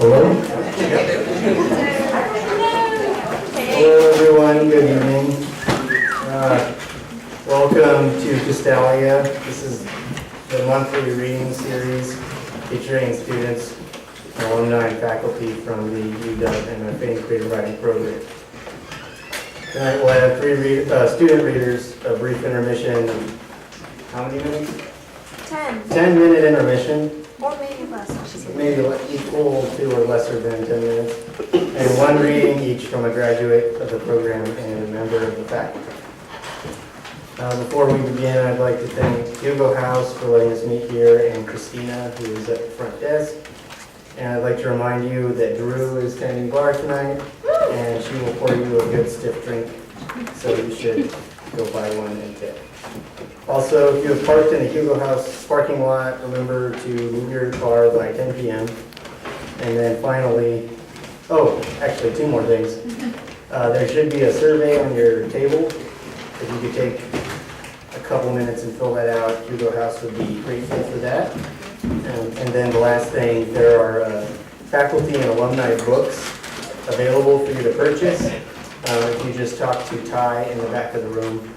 Hello? Hello everyone, good evening. Welcome to Castalia. This is the monthly reading series featuring students, alumni, and faculty from the UW MFA in Creative Writing program. Tonight we'll have three student readers, a brief intermission. How many minutes? 10. 10-minute intermission. Or maybe less. Maybe equal to or lesser than 10 minutes. And one reading each from a graduate of the program and a member of the faculty. Before we begin, I'd like to thank Hugo House for letting us meet here and Christina, who is at the front desk. And I'd like to remind you that Drew is tending bar tonight, and she will pour you a good stiff drink, so you should go buy one and tip. Also, if you have parked in the Hugo House parking lot, remember to move your car by 10 p.m. And then finally, actually two more things. There should be a survey on your table. If you could take a couple minutes and fill that out, Hugo House would be grateful for that. And then the last thing, there are faculty and alumni books available for you to purchase. If you just talk to Ty in the back of the room,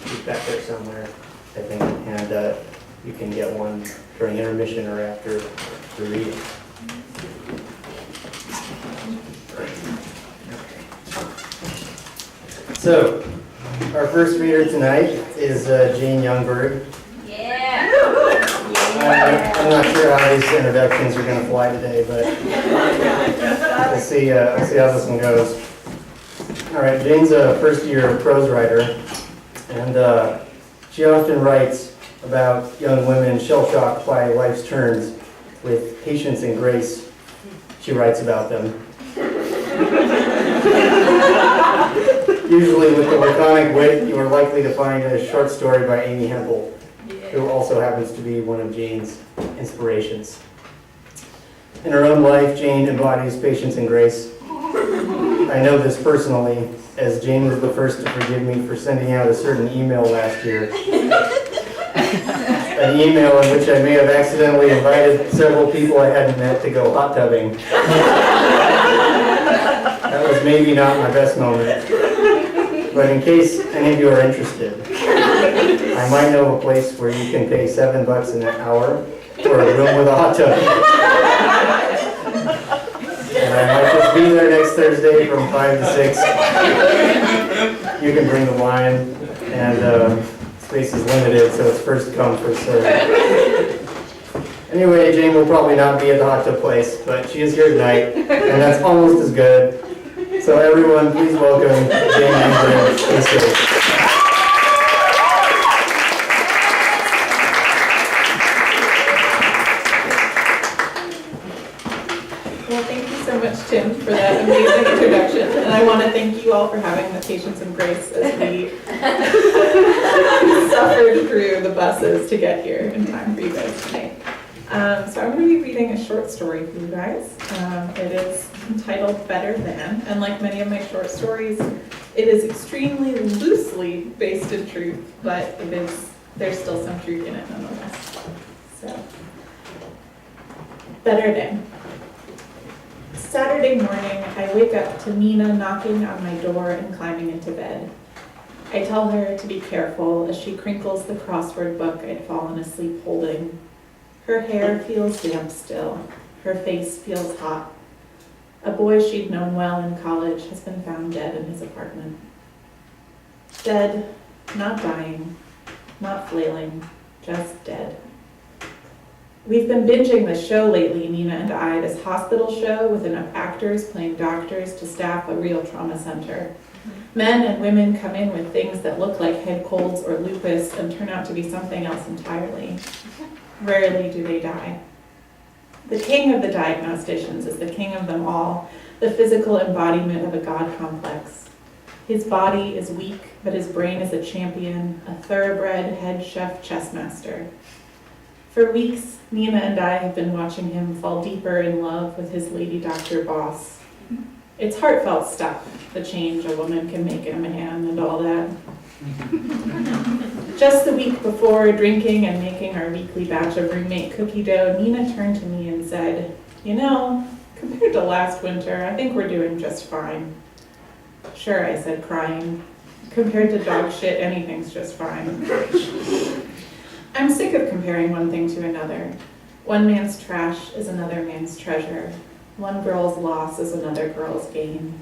he's back there somewhere, I think, and you can get one during intermission or after the reading. So, our first reader tonight is Jane Youngberg. Yeah. I'm not sure how these introductions are going to fly today, but we'll see how this one goes. All right, Jane's a first-year prose writer, and she often writes about young women shell-shocked by life's turns. With patience and grace, she writes about them. Usually with the laconic wit, you are likely to find a short story by Amy Hempel, who also happens to be one of Jane's inspirations. In her own life, Jane embodies patience and grace. I know this personally, as Jane was the first to forgive me for sending out a certain email last year. An email in which I may have accidentally invited several people I hadn't met to go hot tubbing. That was maybe not my best moment. But in case any of you are interested, I might know a place where you can pay $7 an hour for a room with a hot tub. And I might just be there next Thursday from 5 to 6. You can bring the wine, and space is limited, so it's first come, first served. Anyway, Jane will probably not be at the hot tub place, but she is here tonight, and that's almost as good. So everyone, please welcome Jane Youngberg to the stage. Well, thank you so much, Tim, for that amazing introduction. And I want to thank you all for having the patience and grace as we suffered through the buses to get here in time for you guys tonight. So I'm going to be reading a short story for you guys. It is entitled Better Than, and like many of my short stories, it is extremely loosely based in truth, but there's still some truth in it nonetheless. So, Better Than. Saturday morning, I wake up to Nina knocking on my door and climbing into bed. I tell her to be careful as she crinkles the crossword book I'd fallen asleep holding. Her hair feels damp still. Her face feels hot. A boy she'd known well in college has been found dead in his apartment. Dead, not dying, not flailing, just dead. We've been binging this show lately, Nina and I, this hospital show with enough actors playing doctors to staff a real trauma center. Men and women come in with things that look like head colds or lupus and turn out to be something else entirely. Rarely do they die. The king of the diagnosticians is the king of them all, the physical embodiment of a god complex. His body is weak, but his brain is a champion, a thoroughbred head chef chess master. For weeks, Nina and I have been watching him fall deeper in love with his lady doctor boss. It's heartfelt stuff, the change a woman can make in a man and all that. Just the week before drinking and making our weekly batch of roommate cookie dough, Nina turned to me and said, "You know, Compared to last winter, I think we're doing just fine. Sure, I said, crying. Compared to dog shit, anything's just fine. I'm sick of comparing one thing to another. One man's trash is another man's treasure. One girl's loss is another girl's gain.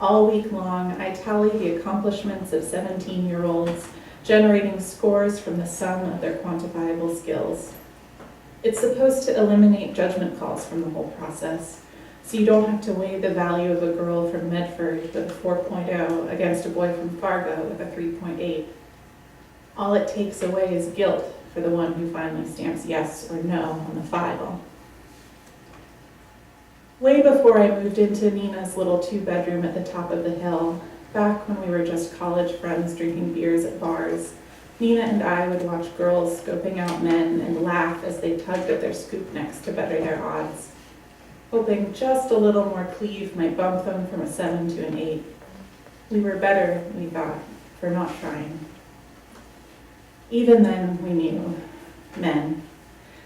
All week long, I tally the accomplishments of 17-year-olds, generating scores from the sum of their quantifiable skills. It's supposed to eliminate judgment calls from the whole process, so you don't have to weigh the value of a girl from Medford with a 4.0 against a boy from Fargo with a 3.8. All it takes away is guilt for the one who finally stamps yes or no on the file. Way before I moved into Nina's little 2-bedroom at the top of the hill, back when we were just college friends drinking beers at bars, Nina and I would watch girls scoping out men and laugh as they tugged at their scoop necks to better their odds, hoping just a little more cleave might bump them from a 7 to an 8. We were better, we thought, for not trying. Even then, we knew. Men.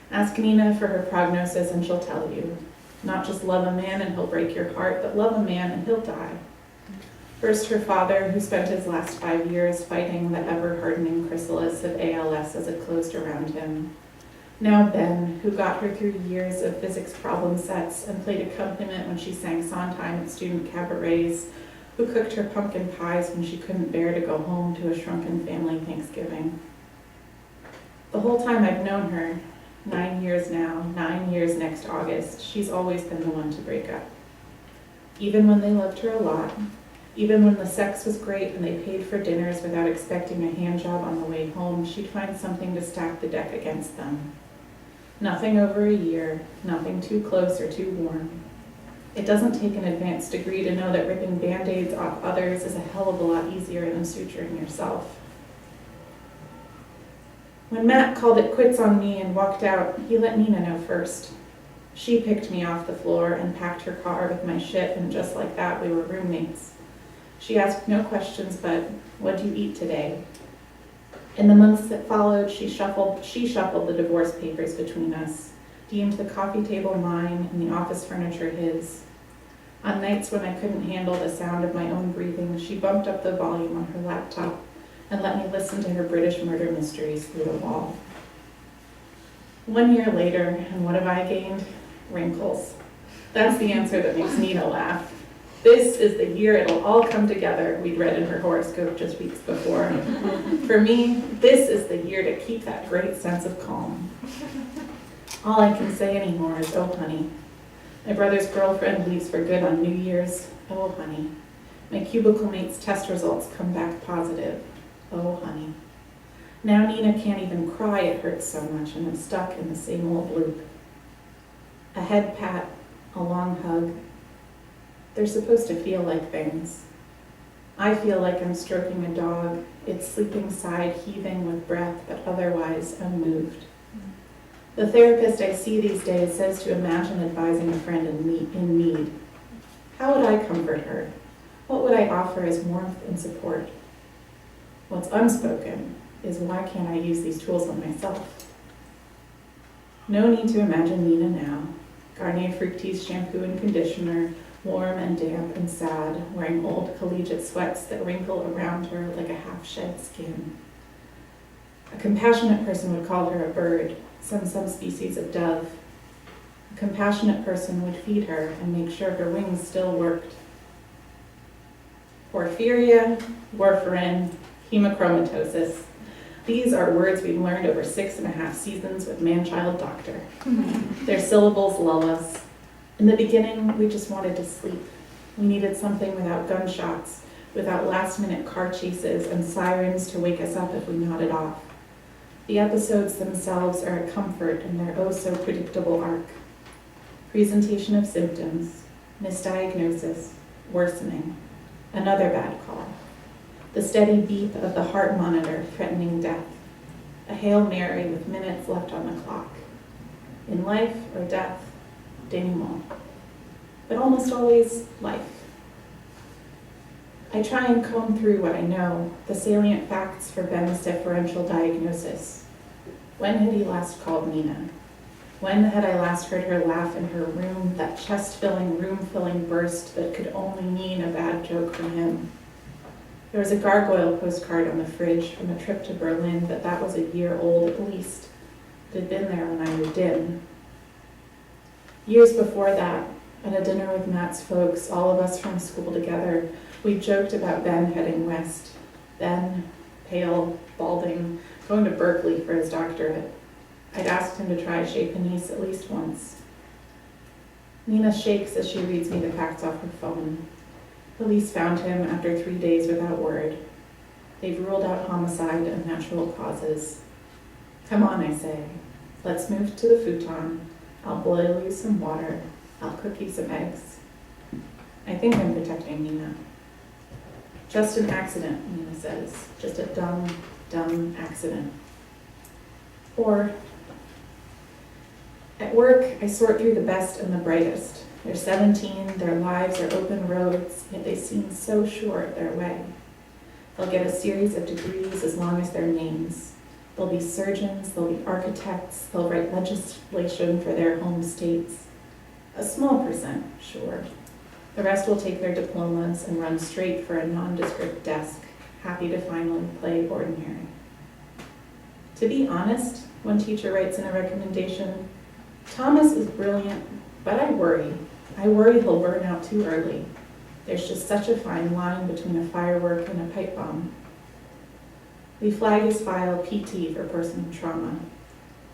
Ask Nina for her prognosis and she'll tell you. Not just love a man and he'll break your heart, but love a man and he'll die. First, her father, who spent his last 5 years fighting the ever-hardening chrysalis of ALS as it closed around him. Now Ben, who got her through years of physics problem sets and played accompaniment when she sang Sondheim at student cabarets, who cooked her pumpkin pies when she couldn't bear to go home to a shrunken family Thanksgiving. The whole time I've known her, 9 years now, 9 years next August, she's always been the one to break up. Even when they loved her a lot, even when the sex was great and they paid for dinners without expecting a handjob on the way home, she'd find something to stack the deck against them. Nothing over a year, nothing too close or too warm. It doesn't take an advanced degree to know that ripping Band-Aids off others is a hell of a lot easier than suturing yourself. When Matt called it quits on me and walked out, he let Nina know first. She picked me off the floor and packed her car with my shit, and just like that, we were roommates. She asked no questions but, "What'd you eat today?" In the months that followed, she shuffled the divorce papers between us, deemed the coffee table mine and the office furniture his. On nights when I couldn't handle the sound of my own breathing, she bumped up the volume on her laptop and let me listen to her British murder mysteries through the wall. 1 year later, and what have I gained? Wrinkles. That's the answer that makes Nina laugh. This is the year it'll all come together, we'd read in her horoscope just weeks before. For me, this is the year to keep that great sense of calm. All I can say anymore is, oh honey. My brother's girlfriend leaves for good on New Year's. Oh honey. My cubicle mate's test results come back positive. Oh honey. Now Nina can't even cry, it hurts so much, and I'm stuck in the same old loop. A head pat, a long hug. They're supposed to feel like things. I feel like I'm stroking a dog, its sleeping side heaving with breath, but otherwise unmoved. The therapist I see these days says to imagine advising a friend in need. How would I comfort her? What would I offer as warmth and support? What's unspoken is why can't I use these tools on myself? No need to imagine Nina now. Garnier Fructis shampoo and conditioner, warm and damp and sad, wearing old collegiate sweats that wrinkle around her like a half-shed skin. A compassionate person would call her a bird, some species of dove. A compassionate person would feed her and make sure her wings still worked. Porphyria, warfarin, hemochromatosis. These are words we've learned over 6.5 seasons with Man-Child Doctor. Their syllables lull us. In the beginning, we just wanted to sleep. We needed something without gunshots, without last-minute car chases and sirens to wake us up if we nodded off. The episodes themselves are a comfort in their oh-so-predictable arc. Presentation of symptoms, misdiagnosis, worsening, another bad call. The steady beep of the heart monitor threatening death. A Hail Mary with minutes left on the clock. In life or death, denouement. But almost always life. I try and comb through what I know, the salient facts for Ben's differential diagnosis. When had he last called Nina? When had I last heard her laugh in her room, that chest-filling, room-filling burst that could only mean a bad joke from him? There was a gargoyle postcard on the fridge from a trip to Berlin, but that was a year old at least. It had been there when I moved in. Years before that, at a dinner with Matt's folks, all of us from school together, we joked about Ben heading west. Ben, pale, balding, going to Berkeley for his doctorate. I'd asked him to try Chez Panisse at least once. Nina shakes as she reads me the facts off her phone. Police found him after 3 days without word. They've ruled out homicide and natural causes. Come on, I say. Let's move to the futon. I'll boil you some water. I'll cook you some eggs. I think I'm protecting Nina. Just an accident, Nina says. Just a dumb, dumb accident. Or, at work, I sort through the best and the brightest. They're 17, their lives are open roads, yet they seem so sure of their way. They'll get a series of degrees as long as their names. They'll be surgeons, they'll be architects, they'll write legislation for their home states. A small percent, sure. The rest will take their diplomas and run straight for a nondescript desk, happy to finally play ordinary. To be honest, one teacher writes in a recommendation, Thomas is brilliant, but I worry. I worry he'll burn out too early. There's just such a fine line between a firework and a pipe bomb. We flag his file PT for personal trauma.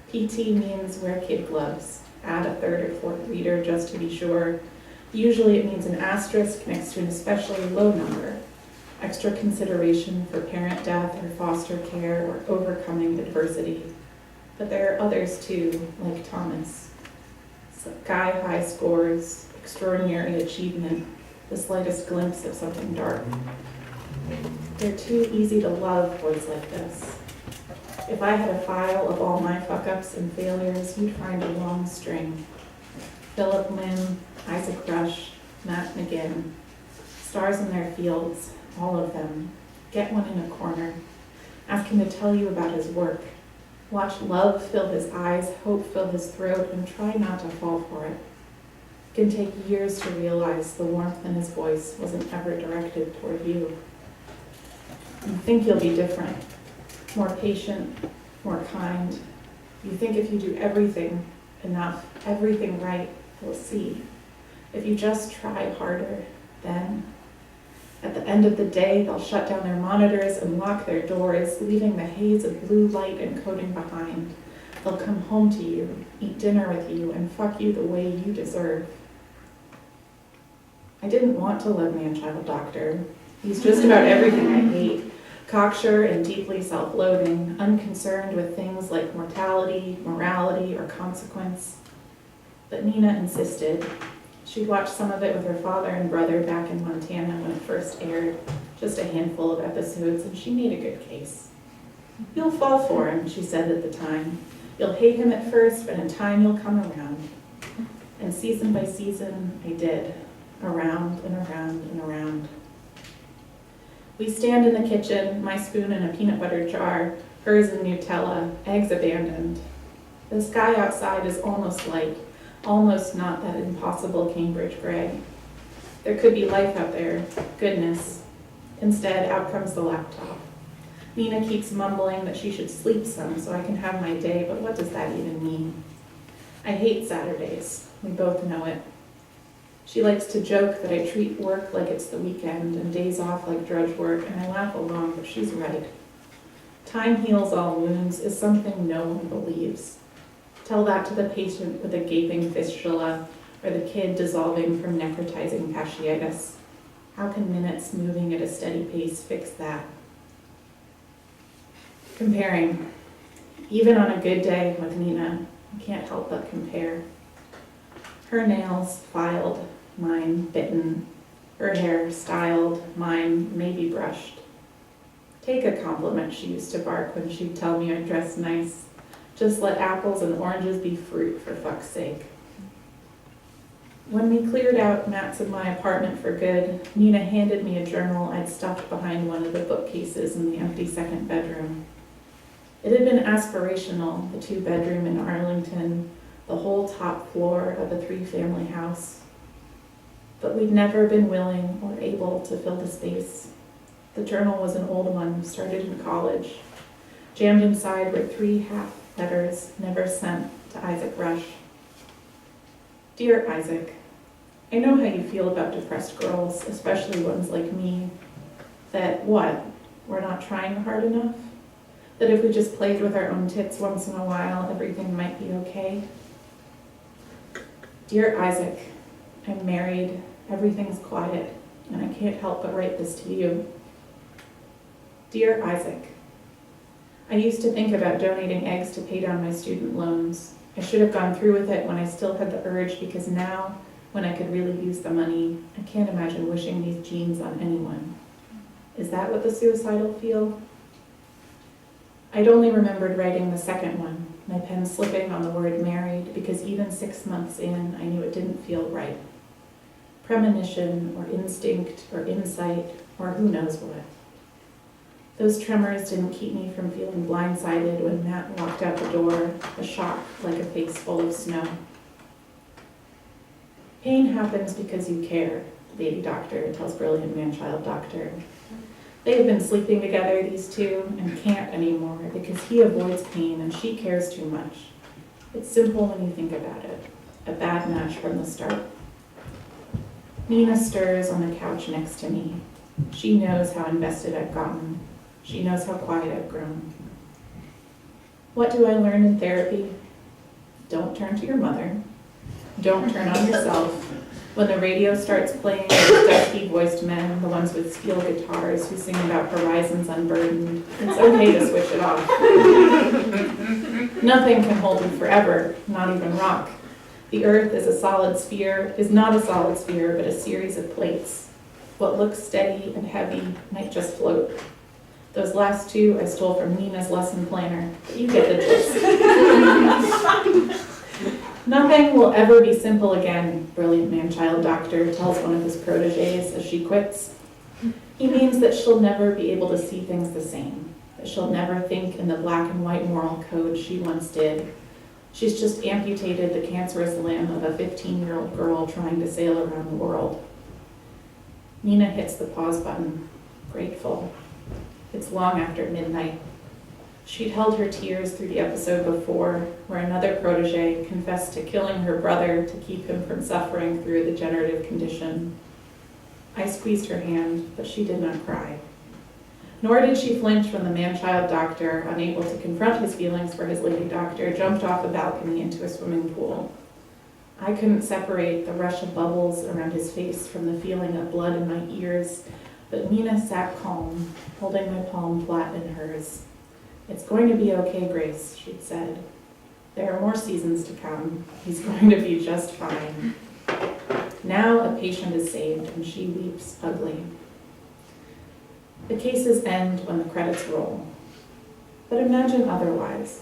PT means wear kid gloves. Add a third or fourth reader just to be sure. Usually it means an asterisk next to an especially low number. Extra consideration for parent death or foster care or overcoming adversity. But there are others too, like Thomas. Sky-high scores, extraordinary achievement, the slightest glimpse of something dark. They're too easy to love boys like this. If I had a file of all my fuck-ups and failures, you'd find a long string. Philip Lynn, Isaac Rush, Matt McGinn. Stars in their fields, all of them. Get one in a corner. Ask him to tell you about his work. Watch love fill his eyes, hope fill his throat, and try not to fall for it. It can take years to realize the warmth in his voice wasn't ever directed toward you. You think you'll be different, more patient, more kind. You think if you do everything enough, everything right, you'll see. If you just try harder, then at the end of the day, they'll shut down their monitors and lock their doors, leaving the haze of blue light encoding behind. They'll come home to you, eat dinner with you, and fuck you the way you deserve. I didn't want to love man-child doctor. He's just about everything I hate. Cocksure and deeply self-loathing, unconcerned with things like mortality, morality, or consequence. But Nina insisted. She'd watched some of it with her father and brother back in Montana when it first aired, just a handful of episodes, and she made a good case. You'll fall for him, she said at the time. You'll hate him at first, but in time you'll come around. And season by season, I did. Around and around and around. We stand in the kitchen, my spoon in a peanut butter jar, hers in Nutella, eggs abandoned. The sky outside is almost light, almost not that impossible Cambridge gray. There could be life out there, goodness. Instead, out comes the laptop. Nina keeps mumbling that she should sleep some so I can have my day, but what does that even mean? I hate Saturdays. We both know it. She likes to joke that I treat work like it's the weekend and days off like drudge work, and I laugh along, but she's right. Time heals all wounds is something no one believes. Tell that to the patient with a gaping fistula or the kid dissolving from necrotizing fasciitis. How can minutes moving at a steady pace fix that? Comparing. Even on a good day with Nina, I can't help but compare. Her nails filed, mine bitten. Her hair styled, mine maybe brushed. Take a compliment she used to bark when she'd tell me I dressed nice. Just let apples and oranges be fruit, for fuck's sake. When we cleared out Matt's and my apartment for good, Nina handed me a journal I'd stuffed behind one of the bookcases in the empty second bedroom. It had been aspirational, the 2-bedroom in Arlington, the whole top floor of a 3-family house. But we'd never been willing or able to fill the space. The journal was an old one, started in college. Jammed inside were 3 half letters never sent to Isaac Rush. Dear Isaac, I know how you feel about depressed girls, especially ones like me, that what, we're not trying hard enough? That if we just played with our own tits once in a while, everything might be okay? Dear Isaac, I'm married, everything's quiet, and I can't help but write this to you. Dear Isaac, I used to think about donating eggs to pay down my student loans. I should have gone through with it when I still had the urge, because now, when I could really use the money, I can't imagine wishing these genes on anyone. Is that what the suicidal feel? I'd only remembered writing the second one, my pen slipping on the word married, because even 6 months in, I knew it didn't feel right. Premonition, or instinct, or insight, or who knows what. Those tremors didn't keep me from feeling blindsided when Matt walked out the door, a shock like a face full of snow. Pain happens because you care, lady doctor tells brilliant man-child doctor. They have been sleeping together, these two, and can't anymore because he avoids pain and she cares too much. It's simple when you think about it. A bad match from the start. Nina stirs on the couch next to me. She knows how invested I've gotten. She knows how quiet I've grown. What do I learn in therapy? Don't turn to your mother. Don't turn on yourself. When the radio starts playing with dusky-voiced men, the ones with steel guitars who sing about horizons unburdened, it's okay to switch it off. Nothing can hold you forever, not even rock. The earth is not a solid sphere, but a series of plates. What looks steady and heavy might just float. Those last two I stole from Nina's lesson planner, but you get the gist. Nothing will ever be simple again, brilliant man-child doctor tells one of his proteges as she quits. He means that she'll never be able to see things the same, that she'll never think in the black and white moral code she once did. She's just amputated the cancerous limb of a 15-year-old girl trying to sail around the world. Nina hits the pause button, grateful. It's long after midnight. She'd held her tears through the episode before, where another protege confessed to killing her brother to keep him from suffering through a degenerative condition. I squeezed her hand, but she did not cry. Nor did she flinch when the man-child doctor, unable to confront his feelings for his lady doctor, jumped off a balcony into a swimming pool. I couldn't separate the rush of bubbles around his face from the feeling of blood in my ears, but Nina sat calm, holding my palm flat in hers. It's going to be okay, Grace, she'd said. There are more seasons to come. He's going to be just fine. Now a patient is saved, and she weeps ugly. The cases end when the credits roll. But imagine otherwise.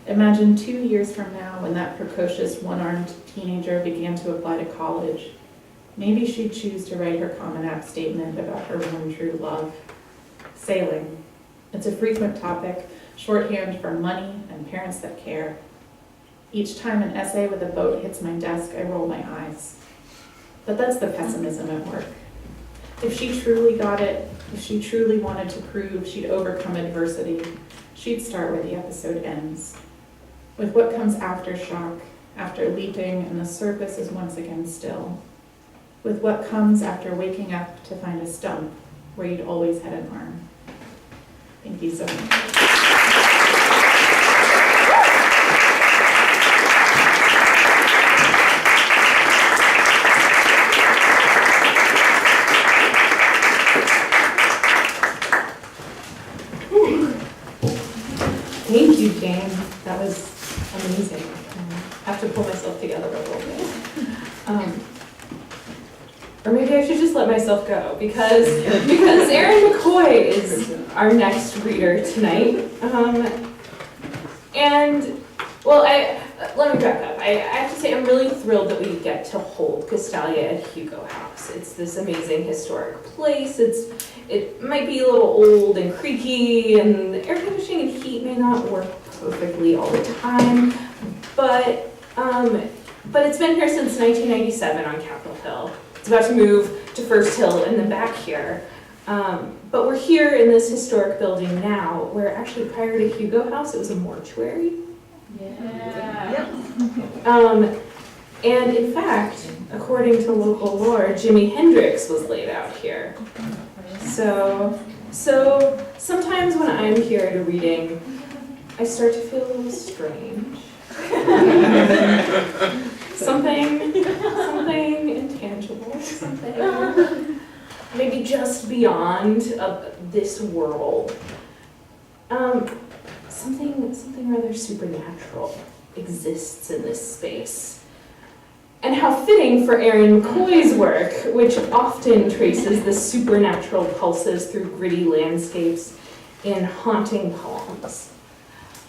Imagine 2 years from now when that precocious one-armed teenager began to apply to college. Maybe she'd choose to write her Common App statement about her one true love. Sailing. It's a frequent topic, shorthand for money and parents that care. Each time an essay with a boat hits my desk, I roll my eyes. But that's the pessimism at work. If she truly got it, if she truly wanted to prove she'd overcome adversity, she'd start where the episode ends. With what comes after shock, after leaping and the surface is once again still. With what comes after waking up to find a stump where you'd always had an arm. Thank you so much. Thank you, Jane. That was amazing. I have to pull myself together a little bit. Or maybe I should just let myself go because Erin McCoy is our next reader tonight. Let me back up. I have to say I'm really thrilled that we get to hold Castalia at Hugo House. It's this amazing historic place. It might be a little old and creaky, and the air conditioning and heat may not work perfectly all the time, but But it's been here since 1997 on Capitol Hill. It's about to move to First Hill in the back here. But we're here in this historic building now, where actually prior to Hugo House, it was a mortuary. Yeah. And in fact, according to local lore, Jimi Hendrix was laid out here. So sometimes when I'm here at a reading, I start to feel a little strange. something intangible, something maybe just beyond this world. Something rather supernatural exists in this space. And how fitting for Erin McCoy's work, which often traces the supernatural pulses through gritty landscapes in haunting poems.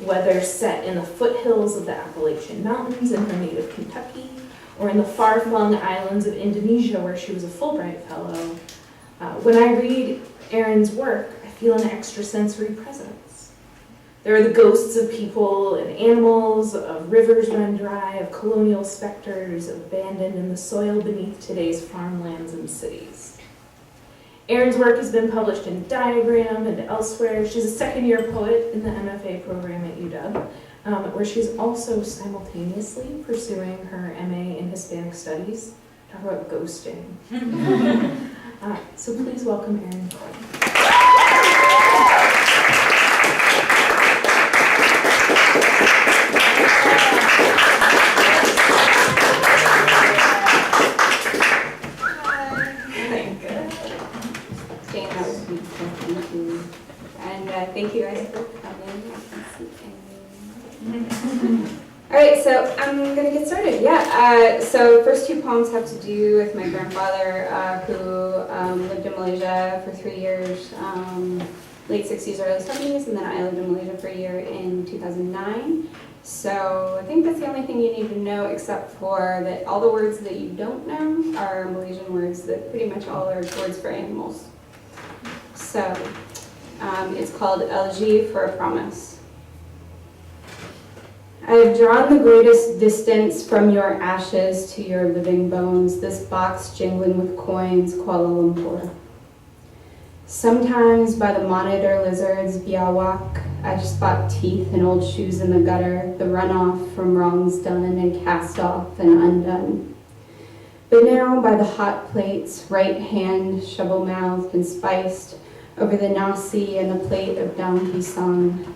Whether set in the foothills of the Appalachian Mountains in her native Kentucky, or in the far-flung islands of Indonesia where she was a Fulbright Fellow, when I read Erin's work, I feel an extrasensory presence. There are the ghosts of people and animals, of rivers run dry, of colonial specters abandoned in the soil beneath today's farmlands and cities. Erin's work has been published in Diagram and elsewhere. She's a second-year poet in the MFA program at UW, where she's also simultaneously pursuing her MA in Hispanic Studies. Talk about ghosting. So please welcome Erin McCoy. Thank you guys for coming. All right, so I'm gonna get started. Yeah. So first two poems have to do with my grandfather, who lived in Malaysia for 3 years, late 60s, early 70s, and then I lived in Malaysia for a year in 2009. So I think that's the only thing you need to know, except for that all the words that you don't know are Malaysian words that pretty much all are words for animals. So. It's called LG for a Promise. I have drawn the greatest distance from your ashes to your living bones, this box jingling with coins, Kuala Lumpur. Sometimes by the monitor lizards, biawak, I spot teeth and old shoes in the gutter, the runoff from wrongs done and cast off and undone. But now by the hot plates, right hand, shovel-mouthed and spiced, over the nasi and the plate of daun pisang.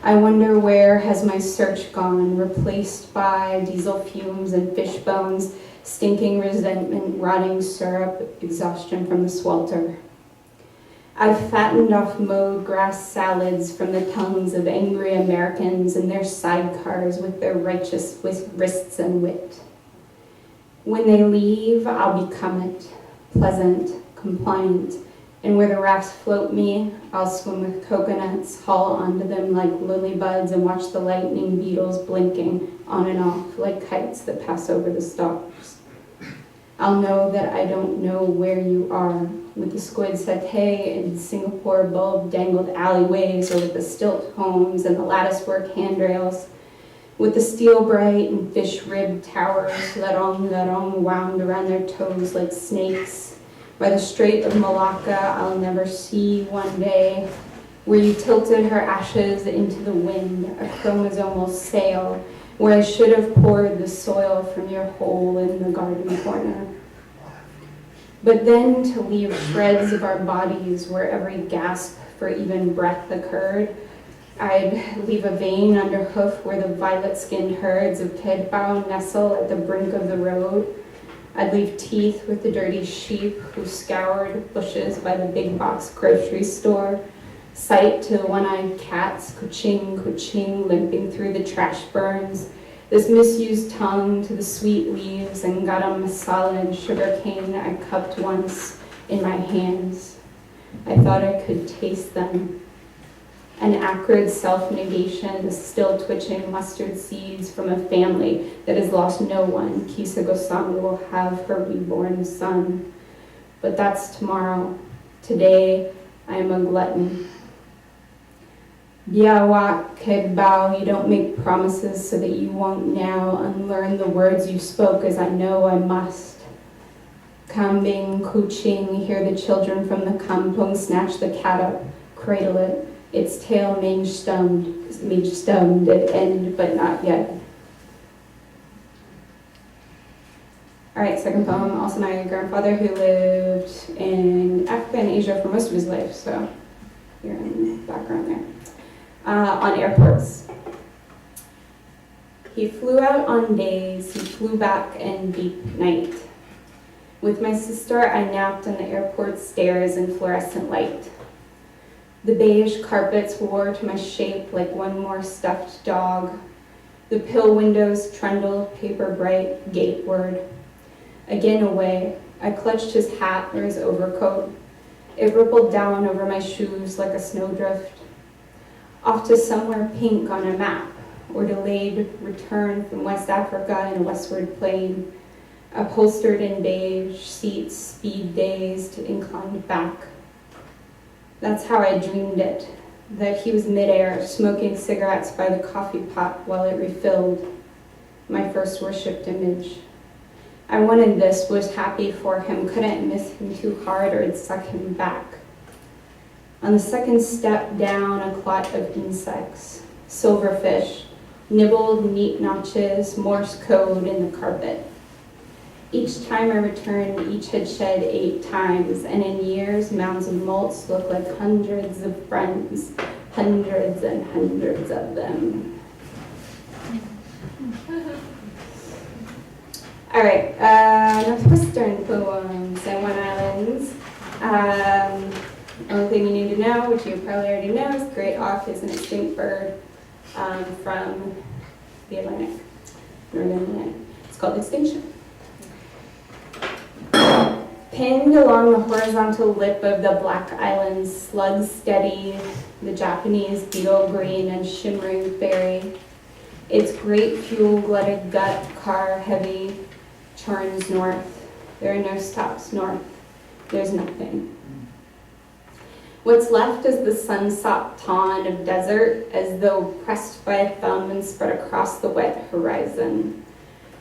I wonder where has my search gone, replaced by diesel fumes and fish bones, stinking resentment, rotting syrup, exhaustion from the swelter. I've fattened off mowed grass salads from the tongues of angry Americans and their sidecars with their righteous wrists and wit. When they leave, I'll become it, pleasant, compliant, and where the rafts float me, I'll swim with coconuts, haul onto them like lily buds, and watch the lightning beetles blinking on and off like kites that pass over the stars. I'll know that I don't know where you are, with the squid satay and Singapore bulb dangled alleyways, or with the stilt homes and the latticework handrails, with the steel bright and fish ribbed towers, larong wound around their toes like snakes. By the Strait of Malacca, I'll never see one day, where you tilted her ashes into the wind, a chromosomal sail, where I should have poured the soil from your hole in the garden corner. But then to leave shreds of our bodies where every gasp for even breath occurred, I'd leave a vein under hoof where the violet-skinned herds of kedpao nestle at the brink of the road. I'd leave teeth with the dirty sheep who scoured bushes by the big box grocery store, sight to the one-eyed cats, kuching, kuching, limping through the trash burns, this misused tongue to the sweet leaves and garam masala and sugar cane I cupped once in my hands. I thought I could taste them. An acrid self-negation, the still twitching mustard seeds from a family that has lost no one. Kisa Gosami will have her reborn son. But that's tomorrow. Today, I am a glutton. Biawak Kedbao, you don't make promises so that you won't now unlearn the words you spoke as I know I must. Kambing, Kuching, hear the children from the kampong snatch the cat up, cradle it, its tail mange-stumped at end but not yet. Alright, second poem, also my grandfather who lived in Africa and Asia for most of his life, so you're in the background there. On airports. He flew out on days, he flew back in deep night. With my sister, I napped on the airport stairs in fluorescent light. The beige carpets wore to my shape like one more stuffed dog. The pill windows trundled paper bright gateward. Again away, I clutched his hat or his overcoat. It rippled down over my shoes like a snowdrift. Off to somewhere pink on a map, or delayed return from West Africa in a westward plane, upholstered in beige seats, speed dazed, inclined back. That's how I dreamed it, that he was midair, smoking cigarettes by the coffee pot while it refilled, my first worshipped image. I wanted this, was happy for him, couldn't miss him too hard or it'd suck him back. On the second step down, a clot of insects, silverfish, nibbled neat notches, Morse code in the carpet. Each time I returned, each had shed 8 times, and in years, mounds of molts look like hundreds of friends, hundreds and hundreds of them. All right, Northwestern poems and One Islands. Only thing you need to know, which you probably already know, is great auk is an extinct bird from the Atlantic, Northern Atlantic. It's called extinction. Pinned along the horizontal lip of the Black Islands, slugs steady, the Japanese beetle green and shimmering ferry. Its great fuel-glutted gut, car heavy, churns north. There are no stops north. There's nothing. What's left is the sun-sopped tawn of desert, as though pressed by a thumb and spread across the wet horizon.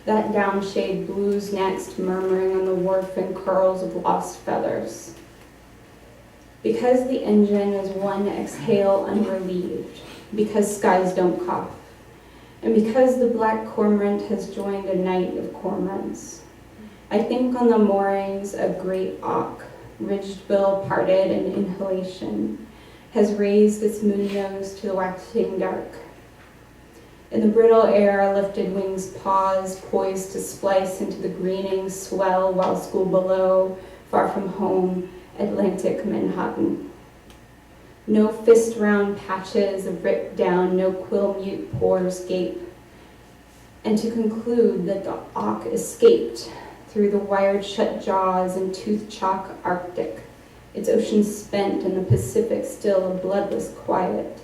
That downshade blues next, murmuring on the wharf in curls of lost feathers. Because the engine is one exhale unrelieved, because skies don't cough, and because the black cormorant has joined a night of cormorants. I think on the moorings of great auk, ridged bill parted in inhalation, has raised its moon nose to the waxing dark. In the brittle air, lifted wings pause, poised to splice into the greening swell while school below, far from home, Atlantic Manhattan. No fist-round patches of ripped down, no quill-mute pores gape. And to conclude that the auk escaped through the wired-shut jaws and tooth-chalk Arctic, its ocean spent and the Pacific still a bloodless quiet.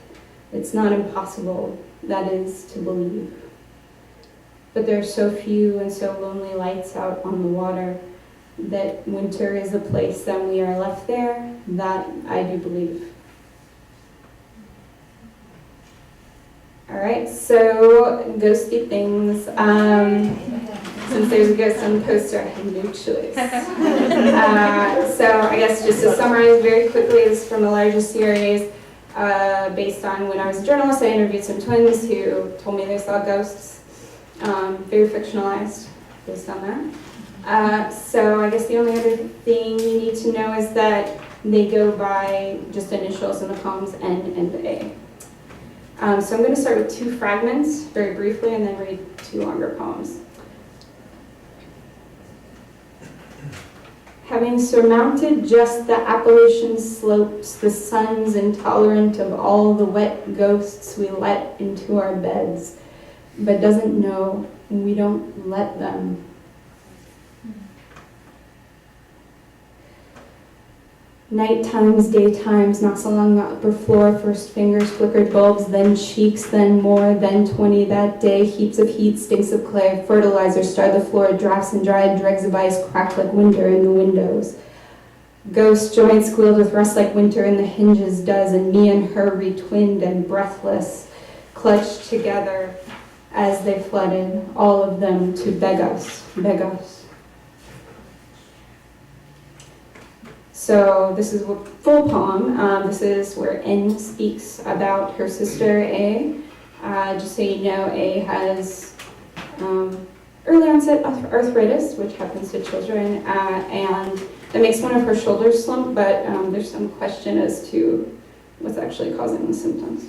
It's not impossible, that is, to believe. But there are so few and so lonely lights out on the water that winter is a place that we are left there, that I do believe. All right, so ghosty things. Since there's a ghost on the poster, I have no choice. So I guess just to summarize very quickly, this is from the larger series. Based on when I was a journalist, I interviewed some twins who told me they saw ghosts. Very fictionalized based on that. So I guess the only other thing you need to know is that they go by just initials in the poems N and A. So I'm going to start with 2 fragments very briefly and then read 2 longer poems. Having surmounted just the Appalachian slopes, the sun's intolerant of all the wet ghosts we let into our beds, but doesn't know we don't let them. Night times, day times, knocks along the upper floor, first fingers, flickered bulbs, then cheeks, then more, then 20 that day, heaps of heat, stinks of clay, fertilizer, starred the floor, drafts and dried dregs of ice, cracked like winter in the windows. Ghost joints squealed with rust like winter in the hinges does, and me and her retwinned and breathless, clutched together as they flooded, all of them to beg us, beg us. So this is a full poem. This is where N speaks about her sister A. Just so you know, A has early onset arthritis, which happens to children, and that makes one of her shoulders slump, but there's some question as to what's actually causing the symptoms.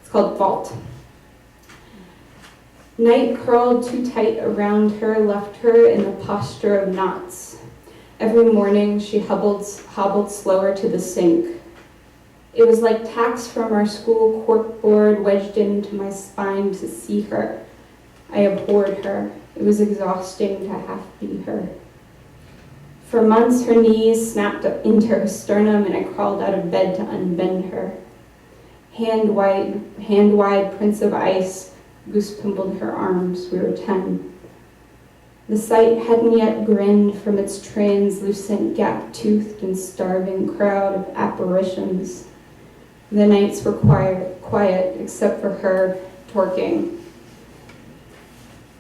It's called vault. Night curled too tight around her, left her in the posture of knots. Every morning she hobbled slower to the sink. It was like tacks from our school corkboard wedged into my spine to see her. I abhorred her. It was exhausting to have to be her. For months her knees snapped up into her sternum and I crawled out of bed to unbend her. Hand wide prints of ice goose pimpled her arms. We were 10. The sight hadn't yet grinned from its translucent, gap-toothed and starving crowd of apparitions. The nights were quiet except for her torquing.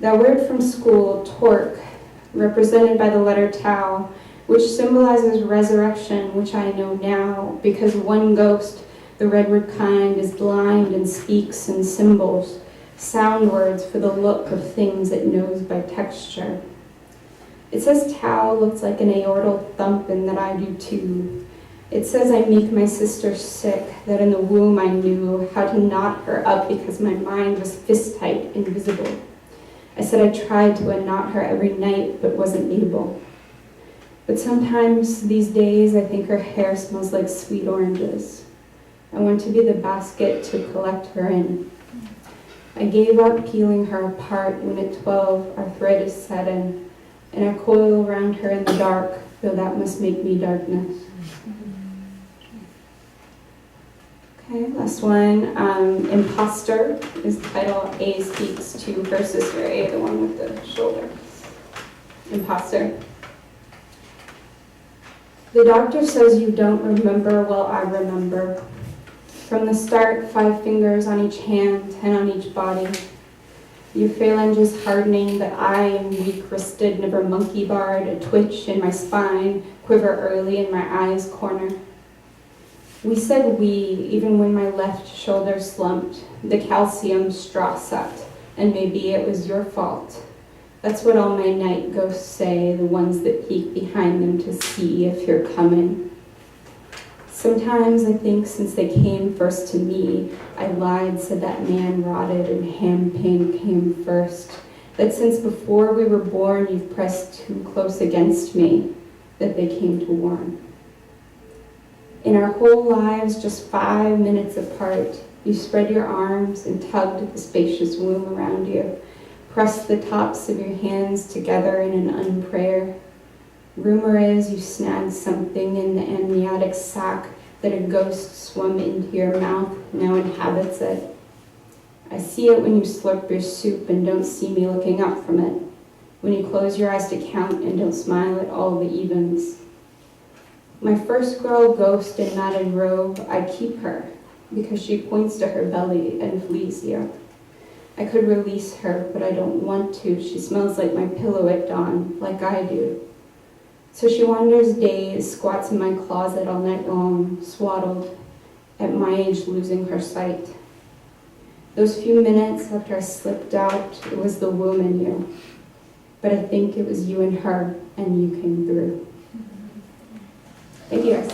That word from school, torque, represented by the letter tau, which symbolizes resurrection, which I know now, because one ghost, the redwood kind, is blind and speaks in symbols, sound words for the look of things it knows by texture. It says tau looks like an aortal thump and that I do too. It says I make my sister sick, that in the womb I knew how to knot her up because my mind was fist tight, invisible. I said I tried to unknot her every night but wasn't able. But sometimes these days I think her hair smells like sweet oranges. I want to be the basket to collect her in. I gave up peeling her apart when at 12 arthritis set in, and I coil around her in the dark, though that must make me darkness. Okay, last one. Imposter is the title. A speaks to her sister A, the one with the shoulder. Imposter. The doctor says you don't remember. Well, I remember. From the start, 5 fingers on each hand, 10 on each body. Your phalanges hardening, but I am weak-wristed, never monkey-barred, a twitch in my spine, quiver early in my eyes corner. We said we, even when my left shoulder slumped, the calcium straw sucked, and maybe it was your fault. That's what all my night ghosts say, the ones that peek behind them to see if you're coming. Sometimes I think since they came first to me, I lied, said that man rotted and ham pain came first. That since before we were born, you've pressed too close against me, that they came to warn. In our whole lives, just 5 minutes apart, you spread your arms and tugged at the spacious womb around you, pressed the tops of your hands together in an unprayer. Rumor is you snagged something in the amniotic sac that a ghost swum into your mouth, now inhabits it. I see it when you slurp your soup and don't see me looking up from it, when you close your eyes to count and don't smile at all the evens. My first girl ghost in matted robe, I keep her, because she points to her belly and flees you. I could release her, but I don't want to. She smells like my pillow at dawn, like I do. So she wanders days, squats in my closet all night long, swaddled, at my age losing her sight. Those few minutes after I slipped out, it was the womb in you. But I think it was you and her, and you came through. Thank you guys.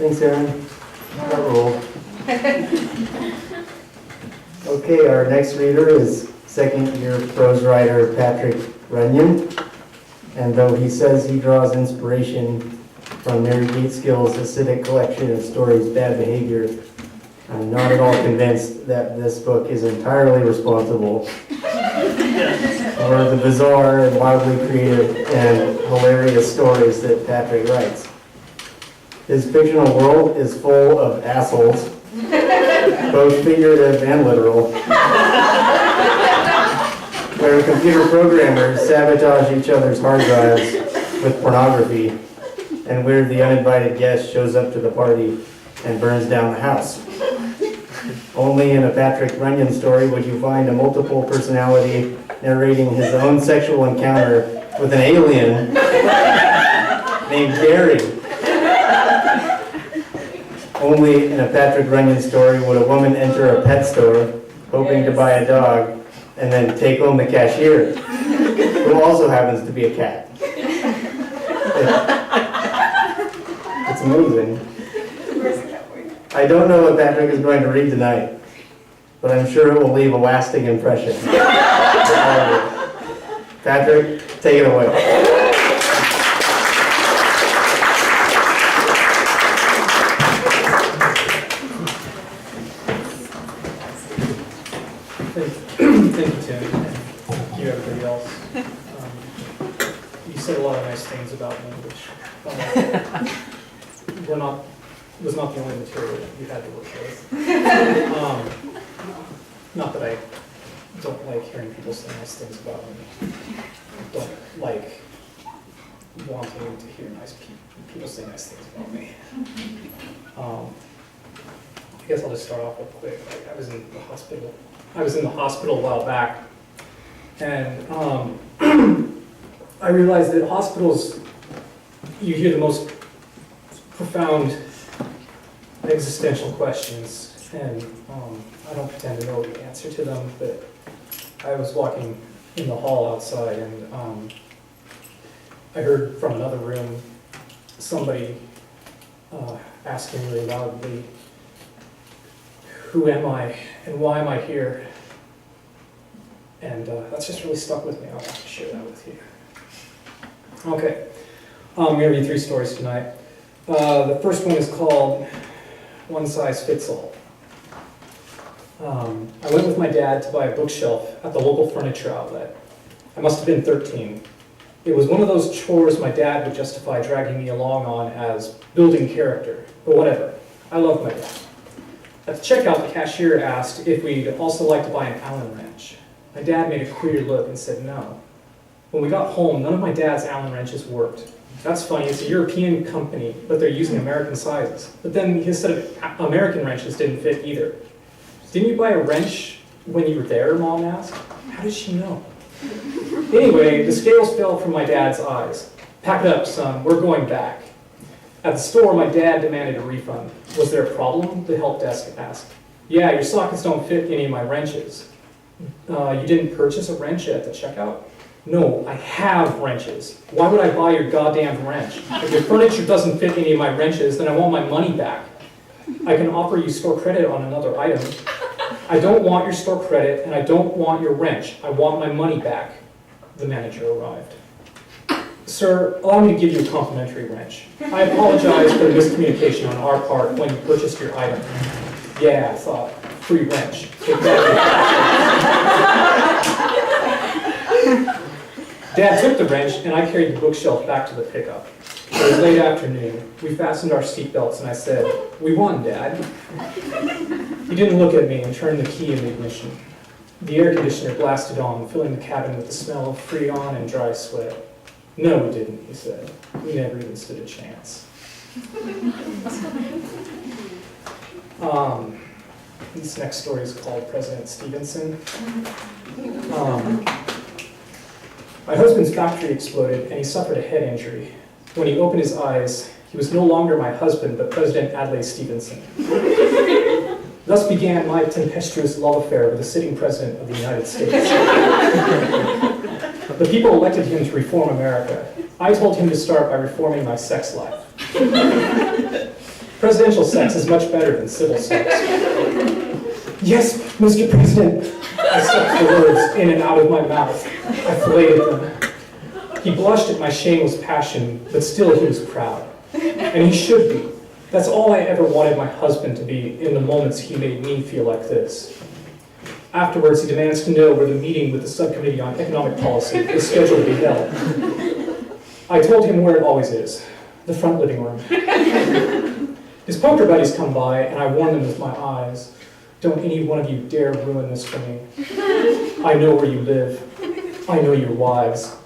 Thanks, Erin. Got rolled. Okay, our next reader is second-year prose writer Patrick Runyon. And though he says he draws inspiration from Mary Gaitskill's acidic collection of stories, Bad Behavior, I'm not at all convinced that this book is entirely responsible for the bizarre and wildly creative and hilarious stories that Patrick writes. His fictional world is full of assholes, both figurative and literal, where computer programmers sabotage each other's hard drives with pornography, and where the uninvited guest shows up to the party and burns down the house. Only in a Patrick Runyon story would you find a multiple personality narrating his own sexual encounter with an alien named Gary. Only in a Patrick Runyon story would a woman enter a pet store hoping to buy a dog and then take home the cashier, who also happens to be a cat. It's amazing. I don't know what Patrick is going to read tonight, but I'm sure it will leave a lasting impression. Patrick, take it away. Thank you, Tim, and thank you, everybody else. You said a lot of nice things about me, which was not the only material that you had to work with. Not that I don't like hearing people say nice things about me. I don't like wanting to hear people say nice things about me. I guess I'll just start off real quick. I was in the hospital a while back, and I realized that hospitals, you hear the most profound existential questions, and I don't pretend to know the answer to them, but I was walking in the hall outside, and I heard from another room somebody asking really loudly, "Who am I, and why am I here?" And that's just really stuck with me. I want to share that with you. Okay, I'm going to read 3 stories tonight. The first one is called One Size Fits All. I went with my dad to buy a bookshelf at the local furniture outlet. I must have been 13. It was one of those chores my dad would justify dragging me along on as building character, but whatever. I love my dad. At the checkout, the cashier asked if we'd also like to buy an Allen wrench. My dad made a queer look and said no. When we got home, none of my dad's Allen wrenches worked. That's funny, it's a European company, but they're using American sizes. But then his set of American wrenches didn't fit either. Didn't you buy a wrench when you were there, Mom asked? How did she know? Anyway, the scales fell from my dad's eyes. Pack it up, son, we're going back. At the store, my dad demanded a refund. Was there a problem? The help desk asked. Yeah, your sockets don't fit any of my wrenches. You didn't purchase a wrench at the checkout? No, I have wrenches. Why would I buy your goddamn wrench? If your furniture doesn't fit any of my wrenches, then I want my money back. I can offer you store credit on another item. I don't want your store credit, and I don't want your wrench. I want my money back. The manager arrived. Sir, allow me to give you a complimentary wrench. I apologize for the miscommunication on our part when you purchased your item. Yeah, I thought, free wrench. Dad took the wrench, and I carried the bookshelf back to the pickup. It was late afternoon. We fastened our seatbelts, and I said, "We won, Dad." He didn't look at me and turned the key in the ignition. The air conditioner blasted on, filling the cabin with the smell of Freon and dry sweat. "No, we didn't," he said. "We never even stood a chance." This next story is called President Stevenson. My husband's factory exploded and he suffered a head injury. When he opened his eyes, he was no longer my husband, but President Adlai Stevenson. Thus began my tempestuous love affair with the sitting president of the United States. The people elected him to reform America. I told him to start by reforming my sex life. Presidential sex is much better than civil sex. Yes, Mr. President. I sucked the words in and out of my mouth. I filleted them. He blushed at my shameless passion, but still he was proud. And he should be. That's all I ever wanted my husband to be in the moments he made me feel like this. Afterwards, he demands to know where the meeting with the Subcommittee on Economic Policy is scheduled to be held. I told him where it always is, the front living room. His poker buddies come by, and I warn them with my eyes, don't any one of you dare ruin this for me. I know where you live. I know your wives.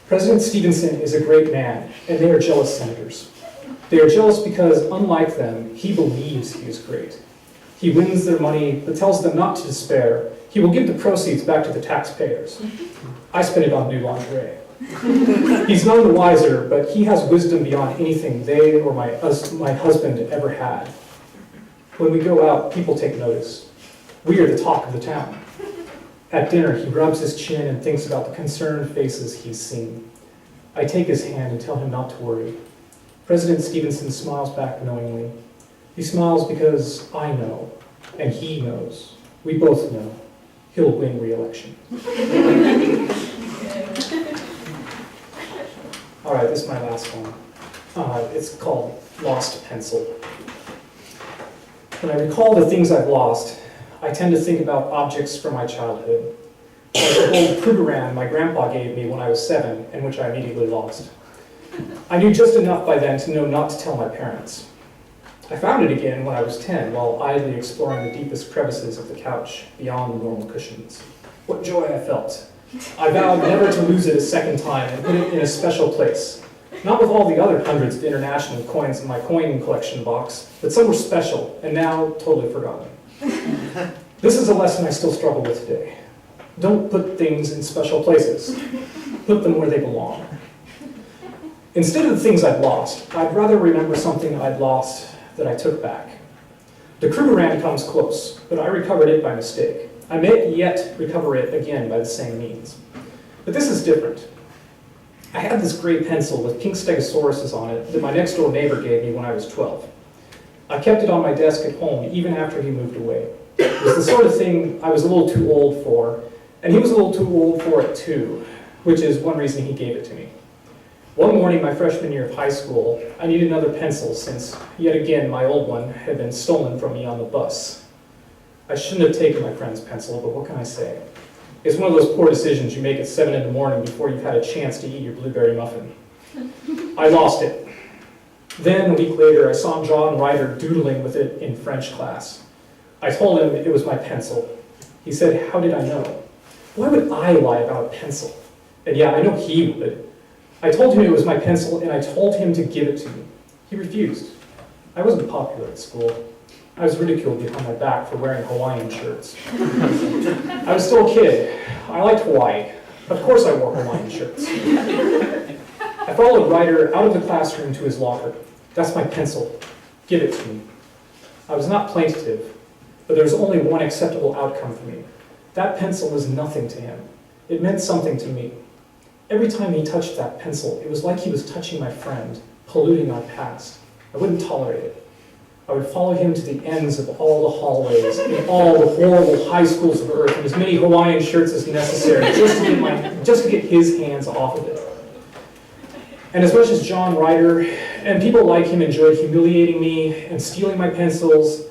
President Stevenson is a great man, and they are jealous senators. They are jealous because, unlike them, he believes he is great. He wins their money, but tells them not to despair. He will give the proceeds back to the taxpayers. I spend it on new lingerie. He's none the wiser, but he has wisdom beyond anything they or my husband ever had. When we go out, people take notice. We are the talk of the town. At dinner, he rubs his chin and thinks about the concerned faces he's seen. I take his hand and tell him not to worry. President Stevenson smiles back knowingly. He smiles because I know, and he knows. We both know. He'll win re-election. All right, this is my last one. It's called Lost Pencil. When I recall the things I've lost, I tend to think about objects from my childhood. Like the old Krugerrand my grandpa gave me when I was 7, and which I immediately lost. I knew just enough by then to know not to tell my parents. I found it again when I was 10, while idly exploring the deepest crevices of the couch beyond the normal cushions. What joy I felt. I vowed never to lose it a second time and put it in a special place. Not with all the other hundreds of international coins in my coin collection box, but some were special and now totally forgotten. This is a lesson I still struggle with today. Don't put things in special places. Put them where they belong. Instead of the things I've lost, I'd rather remember something I'd lost that I took back. The Krugerrand comes close, but I recovered it by mistake. I may yet recover it again by the same means. But this is different. I had this gray pencil with pink stegosauruses on it that my next door neighbor gave me when I was 12. I kept it on my desk at home even after he moved away. It was the sort of thing I was a little too old for, and he was a little too old for it too, which is one reason he gave it to me. One morning, my freshman year of high school, I needed another pencil since, yet again, my old one had been stolen from me on the bus. I shouldn't have taken my friend's pencil, but what can I say? It's one of those poor decisions you make at 7 in the morning before you've had a chance to eat your blueberry muffin. I lost it. Then, a week later, I saw John Ryder doodling with it in French class. I told him it was my pencil. He said, how did I know? Why would I lie about a pencil? And yeah, I know he would. I told him it was my pencil, and I told him to give it to me. He refused. I wasn't popular at school. I was ridiculed behind my back for wearing Hawaiian shirts. I was still a kid. I liked Hawaii. Of course I wore Hawaiian shirts. I followed Ryder out of the classroom to his locker. That's my pencil. Give it to me. I was not plaintive, but there was only one acceptable outcome for me. That pencil was nothing to him. It meant something to me. Every time he touched that pencil, it was like he was touching my friend, polluting our past. I wouldn't tolerate it. I would follow him to the ends of all the hallways, in all the horrible high schools of earth, in as many Hawaiian shirts as necessary, just to get his hands off of it. And as much as John Ryder and people like him enjoyed humiliating me and stealing my pencils,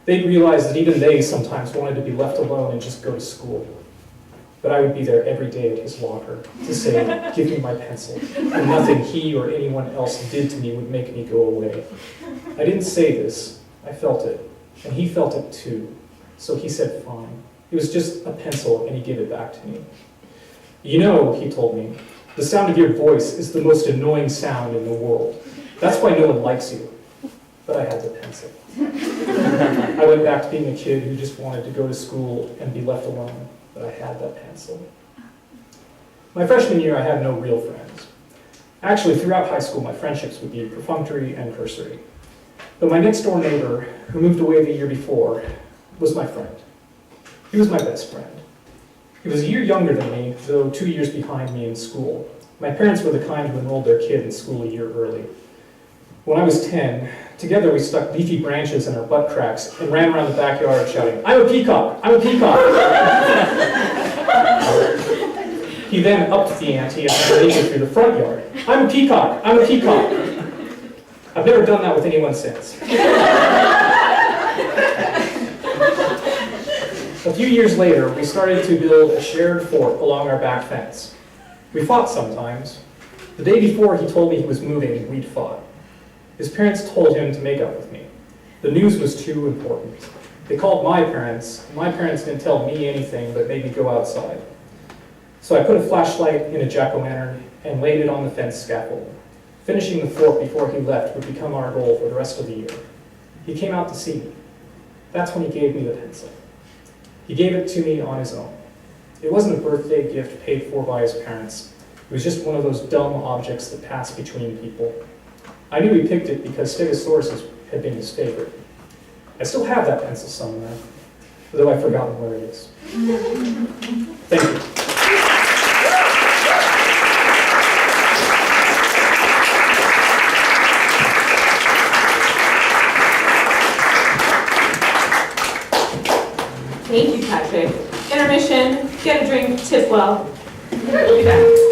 they'd realize that even they sometimes wanted to be left alone and just go to school. But I would be there every day at his locker to say, give me my pencil, and nothing he or anyone else did to me would make me go away. I didn't say this, I felt it, and he felt it too, so he said fine. It was just a pencil, and he gave it back to me. You know, he told me, the sound of your voice is the most annoying sound in the world. That's why no one likes you. But I had the pencil. I went back to being a kid who just wanted to go to school and be left alone. But I had that pencil. My freshman year, I had no real friends. Actually, throughout high school, my friendships would be perfunctory and cursory. But my next door neighbor, who moved away the year before, was my friend. He was my best friend. He was a year younger than me, though 2 years behind me in school. My parents were the kind who enrolled their kid in school a year early. When I was 10, together we stuck leafy branches in our butt cracks and ran around the backyard shouting, I'm a peacock! I'm a peacock! He then upped the ante and ran naked through the front yard. I'm a peacock! I'm a peacock! I've never done that with anyone since. A few years later, we started to build a shared fort along our back fence. We fought sometimes. The day before he told me he was moving, we'd fought. His parents told him to make up with me. The news was too important. They called my parents, and my parents didn't tell me anything but made me go outside. So I put a flashlight in a jack-o'-lantern and laid it on the fence scaffold. Finishing the fort before he left would become our goal for the rest of the year. He came out to see me. That's when he gave me the pencil. He gave it to me on his own. It wasn't a birthday gift paid for by his parents. It was just one of those dumb objects that pass between people. I knew he picked it because Stegosaurus had been his favorite. I still have that pencil somewhere, though I've forgotten where it is. Thank you. Thank you, Patrick. Intermission, get a drink, tip well. We'll be back.